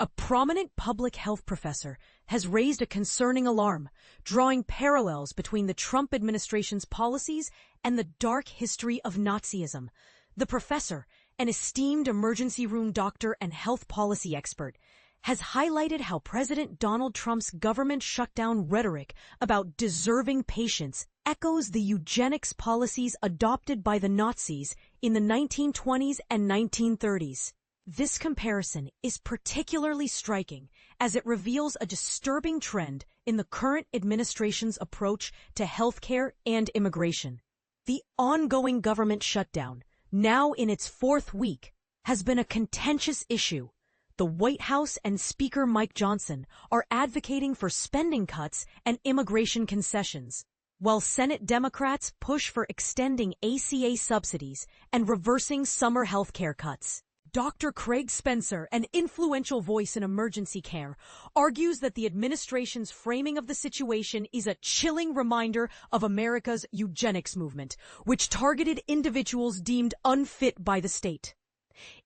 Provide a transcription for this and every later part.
A prominent public health professor has raised a concerning alarm, drawing parallels between the Trump administration's policies and the dark history of Nazism. The professor, an esteemed emergency room doctor and health policy expert, has highlighted how President Donald Trump's government shutdown rhetoric about deserving patients echoes the eugenics policies adopted by the Nazis in the 1920s and 1930s. This comparison is particularly striking as it reveals a disturbing trend in the current administration's approach to healthcare and immigration. The ongoing government shutdown, now in its fourth week, has been a contentious issue. The White House and Speaker Mike Johnson are advocating for spending cuts and immigration concessions, while Senate Democrats push for extending ACA subsidies and reversing summer health care cuts. Dr. Craig Spencer, an influential voice in emergency care, argues that the administration's framing of the situation is a chilling reminder of America's eugenics movement, which targeted individuals deemed unfit by the state.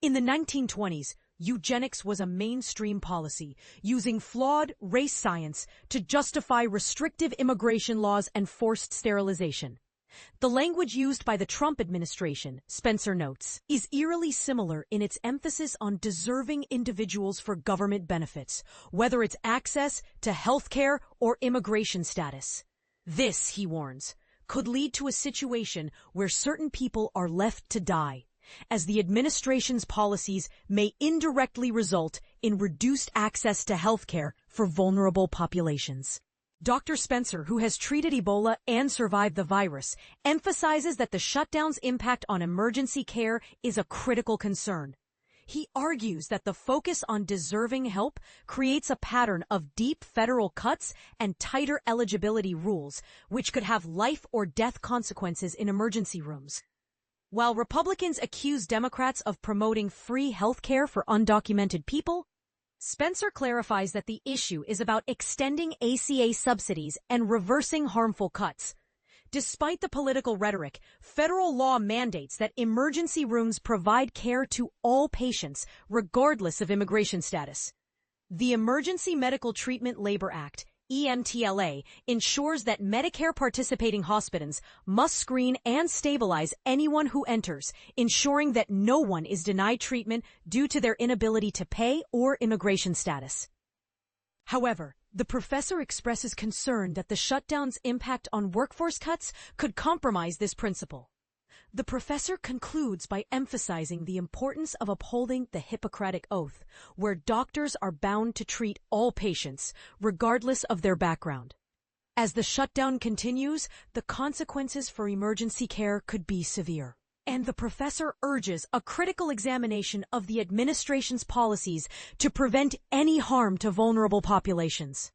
In the 1920s, eugenics was a mainstream policy, using flawed race science to justify restrictive immigration laws and forced sterilization. The language used by the Trump administration, Spencer notes, is eerily similar in its emphasis on deserving individuals for government benefits, whether it's access to health care or immigration status. This, he warns, could lead to a situation where certain people are left to die, as the administration's policies may indirectly result in reduced access to health care for vulnerable populations. Dr. Spencer, who has treated Ebola and survived the virus, emphasizes that the shutdown's impact on emergency care is a critical concern. He argues that the focus on deserving help creates a pattern of deep federal cuts and tighter eligibility rules, which could have life or death consequences in emergency rooms. While Republicans accuse Democrats of promoting free health care for undocumented people, Spencer clarifies that the issue is about extending ACA subsidies and reversing harmful cuts. Despite the political rhetoric, federal law mandates that emergency rooms provide care to all patients, regardless of immigration status. The Emergency Medical Treatment Labor Act, EMTLA, ensures that Medicare participating hospitals must screen and stabilize anyone who enters, ensuring that no one is denied treatment due to their inability to pay or immigration status. However, the professor expresses concern that the shutdown's impact on workforce cuts could compromise this principle. The professor concludes by emphasizing the importance of upholding the Hippocratic Oath, where doctors are bound to treat all patients, regardless of their background. As the shutdown continues, the consequences for emergency care could be severe. And the professor urges a critical examination of the administration's policies to prevent any harm to vulnerable populations.